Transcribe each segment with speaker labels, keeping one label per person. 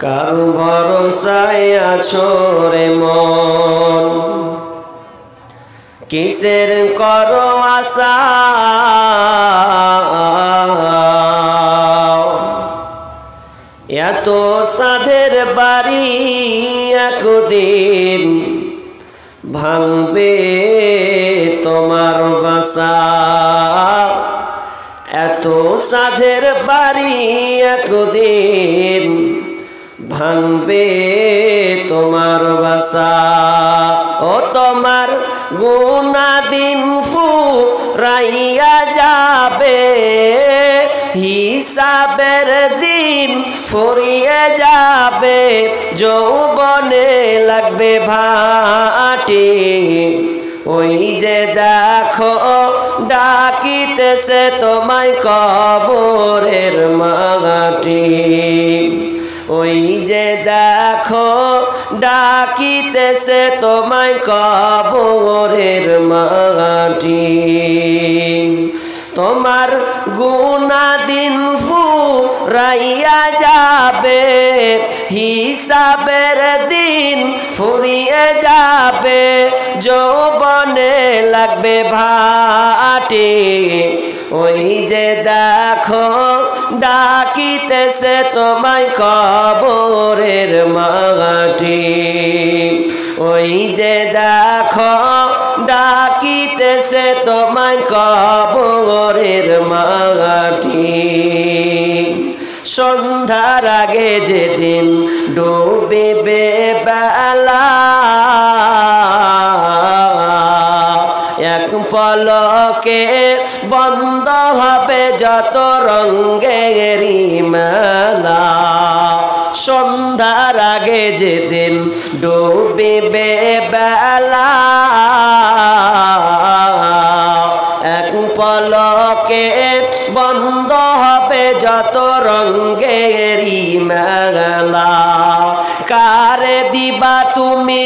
Speaker 1: কার ভরসায় আছো রে মন, কিসের করো আশা? এত সাধের বাড়ি একদিন ভাঙবে তোমার বাসা। এত সাধের বাড়ি একদিন ভাঙবে তোমার বাসা। ও তোমার গুনাহ দিন ফুরাইয়া যাবে, হিসাবের দিন ফুরিয়ে যাবে, যৌবনে লাগবে ভাটি। ওই যে দেখো ডাকিতেছে তোমায় কবরের মাটি। ওই যে দেখো ডাকিতেছে তোমায় কবরের মাটি। তোমার গুনাহ দিন ফুরাইয়া যাবে, হিসাবের দিন ফুরিয়ে যাবে, যৌবনে লাগবে ভাটি। ওই যে দেখো ডাকিতেছে তোমায় কবরের মাটি। ওই যে দেখো ডাকিতেছে তোমায় কবরের মাটি। সন্ধ্যার আগে যেদিন ডুবিবে বেলা, এক পলকে বন্ধ হবে যত রঙেরই মেলা। সন্ধ্যার আগে যেদিন ডুবিবে বেলা, এক পলকে বন্ধ হবে যত রঙেরই মেলা। কারে দিবা তুমি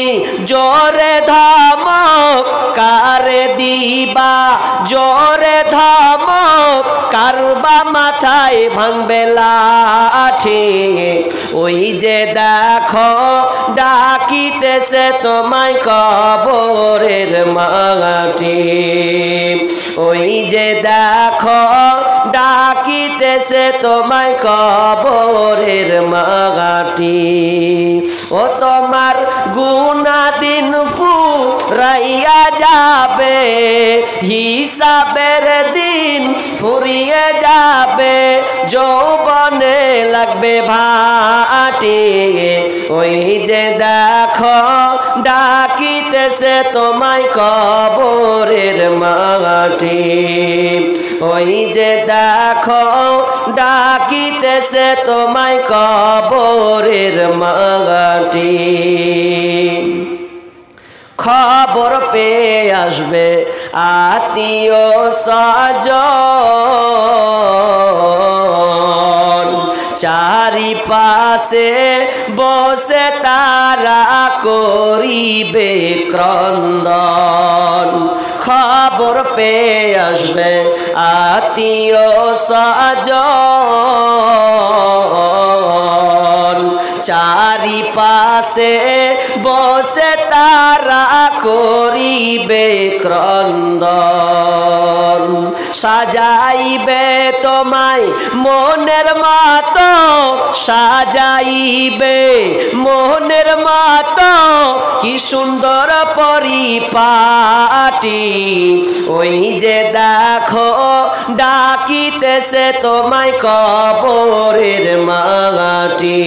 Speaker 1: জোরে ধমক, কারে দিবা জোরে ধমক, কারবা মাথায় ভাঙবে লাঠি। ওই যে দেখো ডাকিতেছে তোমায় কবরের মাটি। ওই যে দেখো ডাকিতেছে তোমায় কবরের মাটি। ও তোমার গুনাহ দিন ফুরাইয়া যাবে, হিসাবের দিন ফুরিয়ে যাবে, যৌবনে লাগবে ভাটি। ওই যে দেখো ডাকিতেছে তোমায় কবরের মাটি। ওই যে দেখো ডাকিতেছে তোমায় কবরের মাটি। খবর পেয়ে আসবে আত্মীয় স্বজন, চারিপাশে বসে তারা করিবে ক্রন্দন। খবর পেয়ে আসবে আত্মীয় স্বজন, চারিপাশে বসে তারা করিবে ক্রন্দন। সাজাইবে তোমায় মনের মতো, সাজাইবে মনের মতো, কি সুন্দর পরিপাটি। ওই যে দেখো ডাকিতেছে তোমায় কবরের মাটি।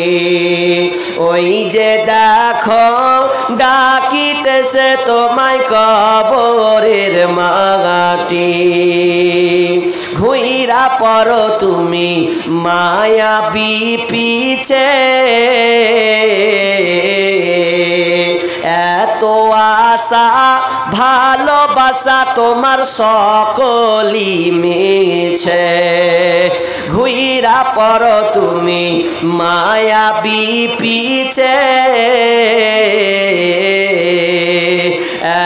Speaker 1: ওই যে দেখো ডাকিতেছে তোমায় কবরের মাটি। ঘুইরা পড়ো তুমি মায়াবী পিছে, এত আশা ভালোবাসা তোমার সকলই মিছে। ঘুইরা পড়ো তুমি মায়াবী পিছে,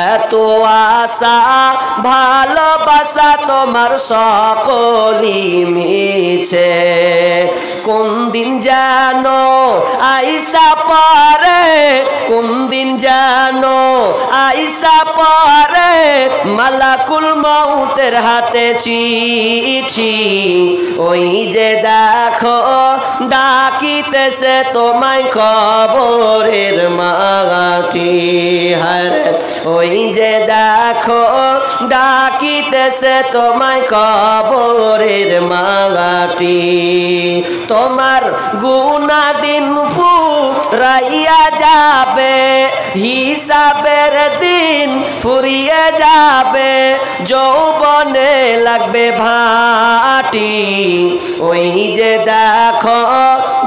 Speaker 1: এত আশা ভালোবাসা তোমার সকলই মিছে। কোন দিন যেন আইসা পরে কোন দিন জানো আইসা পরে মালাকুল মউতের হাতে চিঠি ওই যে দেখো ডাকিতেছে তোমায় কবরের মাটি হায় ওই যে দেখো ডাকিতেছে তোমায় কবরের মাটি তোমার গুনাহ দিন ফুরাইয়া যাবে হিসাবের দিন ফুরিয়ে যাবে যৌবনে লাগবে ভাটি ওই যে দেখো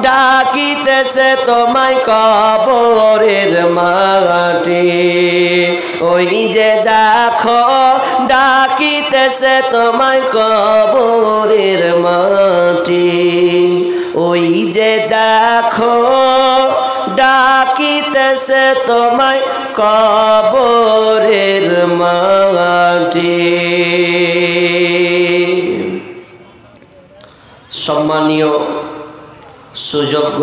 Speaker 1: ডাকিতেছে তোমায় কবরের মাটি ওই যে দেখো ডাকিতেছে তোমায় কবরের মাটি ওই যে দেখো ডাকিতেছে তোমায় কবরের মাটি। সম্মানীয় সুযোগ্য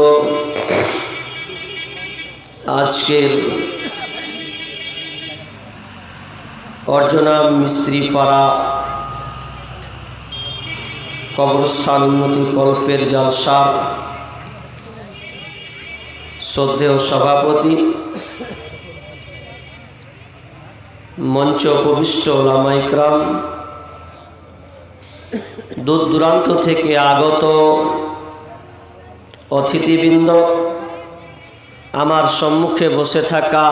Speaker 1: আজকের অর্জনা মিস্ত্রি পাড়া কবরস্থান উন্নতি কল্পের জলসার শ্রদ্ধেয় সভাপতি মঞ্চ উপবিষ্ট ওলামা ইকরাম দূর দূরান্ত থেকে আগত অতিথিবৃন্দ আমার সম্মুখে বসে থাকা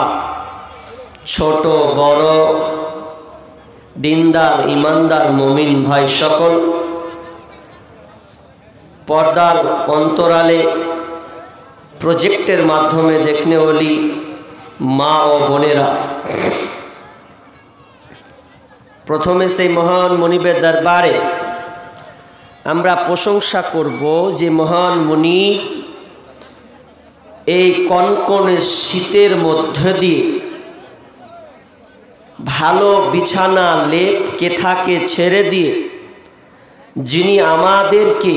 Speaker 1: ছোট বড় দিনদার ইমানদার মুমিন ভাই সকল পর্দার অন্তরালে প্রজেক্টের মাধ্যমে দেখনে ওলি মা ও বোনেরা প্রথমে সেই মহান মনিবের দরবারে আমরা প্রশংসা করব যে মহান মুনি এই কনকনে শীতের মধ্য দিয়ে ভালো বিছানা লেপ কেথাকে ছেড়ে দিয়ে যিনি আমাদেরকে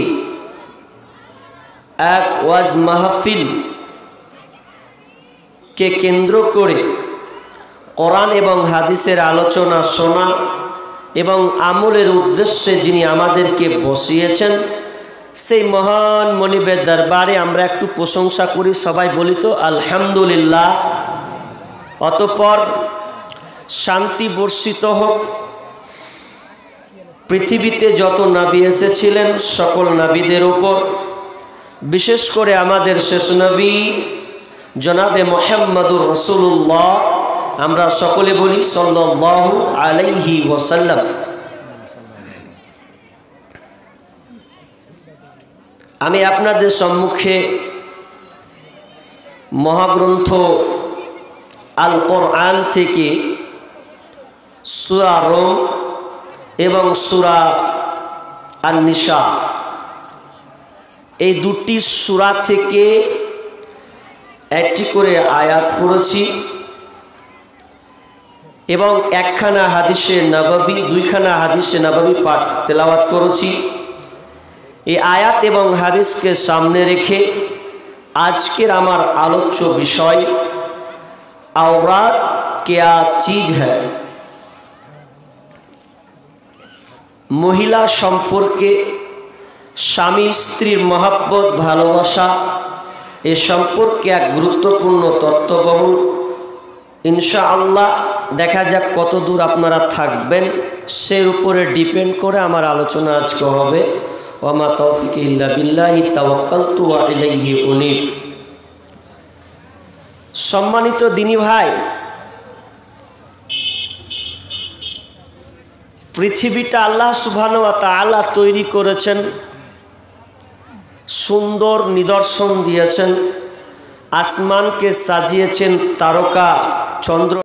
Speaker 1: এক ওয়াজ মাহফিল কে কেন্দ্র করে কোরআন এবং হাদিসের আলোচনা শোনা এবং আমলের উদ্দেশ্যে যিনি আমাদেরকে বসিয়েছেন সেই মহান মনিবের দরবারে আমরা একটু প্রশংসা করি সবাই বলি তো আলহামদুলিল্লাহ। অতঃপর শান্তি বর্ষিত হোক পৃথিবীতে যত নবী এসেছিলেন সকল নবীদের উপর, বিশেষ করে আমাদের শেষ নবী জনাবে মুহাম্মদুর রাসূলুল্লাহ আমরা সকলে বলি সাল্লাল্লাহু আলাইহি ওয়াসাল্লাম। আমি আপনাদের সম্মুখে মহাগ্রন্থ আল কোরআন থেকে সূরা রুম এবং সূরা আন-নিসা এই দুটি সূরা থেকে একটি করে আয়াত পড়েছি এবং একখানা হাদিসে নববী দুইখানা হাদিসে নববী পাঠ তেলাওয়াত করেছি। এই আয়াত এবং হাদিসকে সামনে রেখে আজকের আমার আলোচ্য বিষয় औरत क्या चीज है। মহিলা সম্পর্কে স্বামী স্ত্রীর মহব্বত ভালোবাসা এ সম্পর্কে এক গুরুত্বপূর্ণ তত্ত্ববহুল ইনশাআল্লাহ দেখা যাক কত দূর আপনারা থাকবেন সেই উপরে ডিপেন্ড করে আমার আলোচনা আজকে হবে। ওয়ামা তৌফিকি ইল্লা বিল্লাহি তাওয়াক্কালতু ওয়া ইলাইহি উনীব। সম্মানিত দিনী ভাই, পৃথিবীটা আল্লাহ সুবহানাহু ওয়া তাআলা তৈরি করেছেন, সুন্দর নিদর্শন দিয়েছেন, আসমানকে সাজিয়েছেন তারকা চন্দ্র